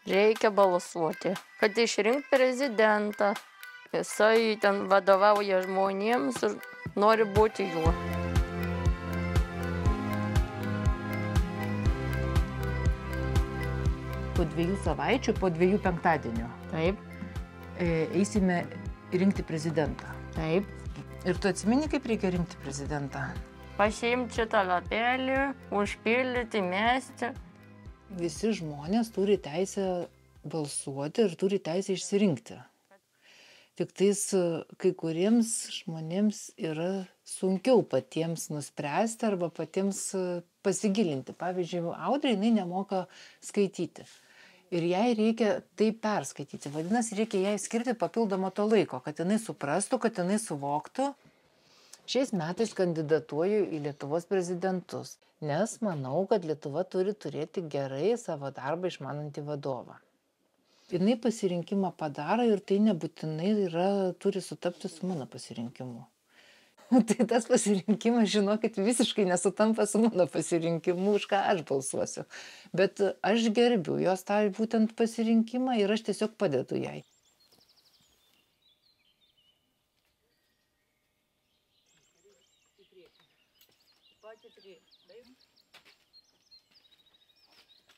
Reikia balsuoti, kad išrinkt prezidentą. Jisai ten vadovauja žmonėms ir nori būti juo. Po 2 savaičių, po 2 penktadienio. Taip, Eisime rinkti prezidentą. taip. Ir tu atsimeni, kaip reikia rinkti prezidentą? Pasiimti šitą lapelį, užpildyti, mesti. Visi žmonės turi teisę balsuoti ir turi teisę išsirinkti. Tik tais kai kuriems žmonėms yra sunkiau patiems nuspręsti arba patiems pasigilinti. Pavyzdžiui, Audrė, jinai nemoka skaityti. Ir jai reikia tai perskaityti. Vadinasi, reikia jai skirti papildomą to laiko, kad jinai suprastų, kad jinai suvoktų. Šiais metais kandidatuoju į Lietuvos prezidentus, nes manau, kad Lietuva turi turėti gerai savo darbą išmanantį vadovą. Jinai pasirinkimą padaro ir tai nebūtinai turi sutapti su mano pasirinkimu. Tai tas pasirinkimas, žinokit, visiškai nesutampa su mano pasirinkimu, už ką aš balsuosiu. Bet aš gerbiu jos tą būtent pasirinkimą ir aš tiesiog padedu jai.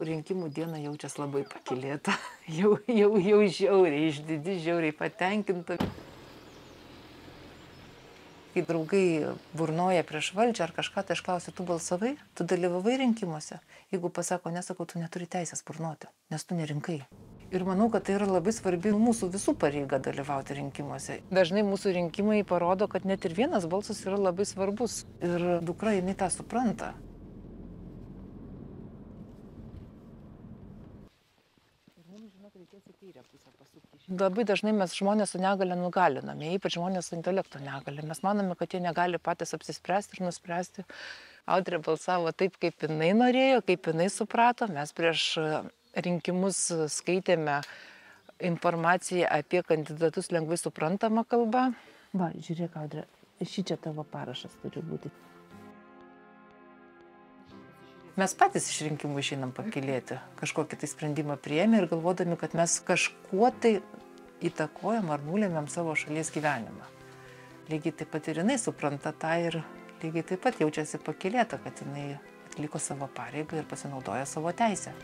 Rinkimų dieną jaučiasi labai pakylėta. Jau žiauriai išdidi, žiauriai patenkinta. Kai draugai burnoja prieš valdžią ar kažką, tai aš klausiu, tu balsavai, tu dalyvavai rinkimuose? Jeigu pasako, nesakau, tu neturi teisės burnuoti, nes tu nerinkai. Ir manau, kad tai yra labai svarbi mūsų visų pareiga dalyvauti rinkimuose. Dažnai mūsų rinkimai parodo, kad net ir vienas balsas yra labai svarbus. Ir dukra, jinai tą supranta. Labai dažnai mes žmonės su negale nugaliname, ypač žmonės su intelekto negale. Mes manome, kad jie negali patys apsispręsti ir nuspręsti. Audrė balsavo taip, kaip jinai norėjo, kaip jinai suprato. Mes prieš rinkimus skaitėme informaciją apie kandidatus lengvai suprantama kalba. Va, žiūrėk, Audrė, šičia tavo parašas turi būti. Mes patys iš rinkimų išeinam pakylėti, kažkokį tai sprendimą priėmė ir galvodami, kad mes kažkuo tai įtakojam ar nulėmėm savo šalies gyvenimą. Lygiai taip pat ir jinai supranta tą ir lygiai taip pat jaučiasi pakylėta, kad jinai atliko savo pareigą ir pasinaudoja savo teisę.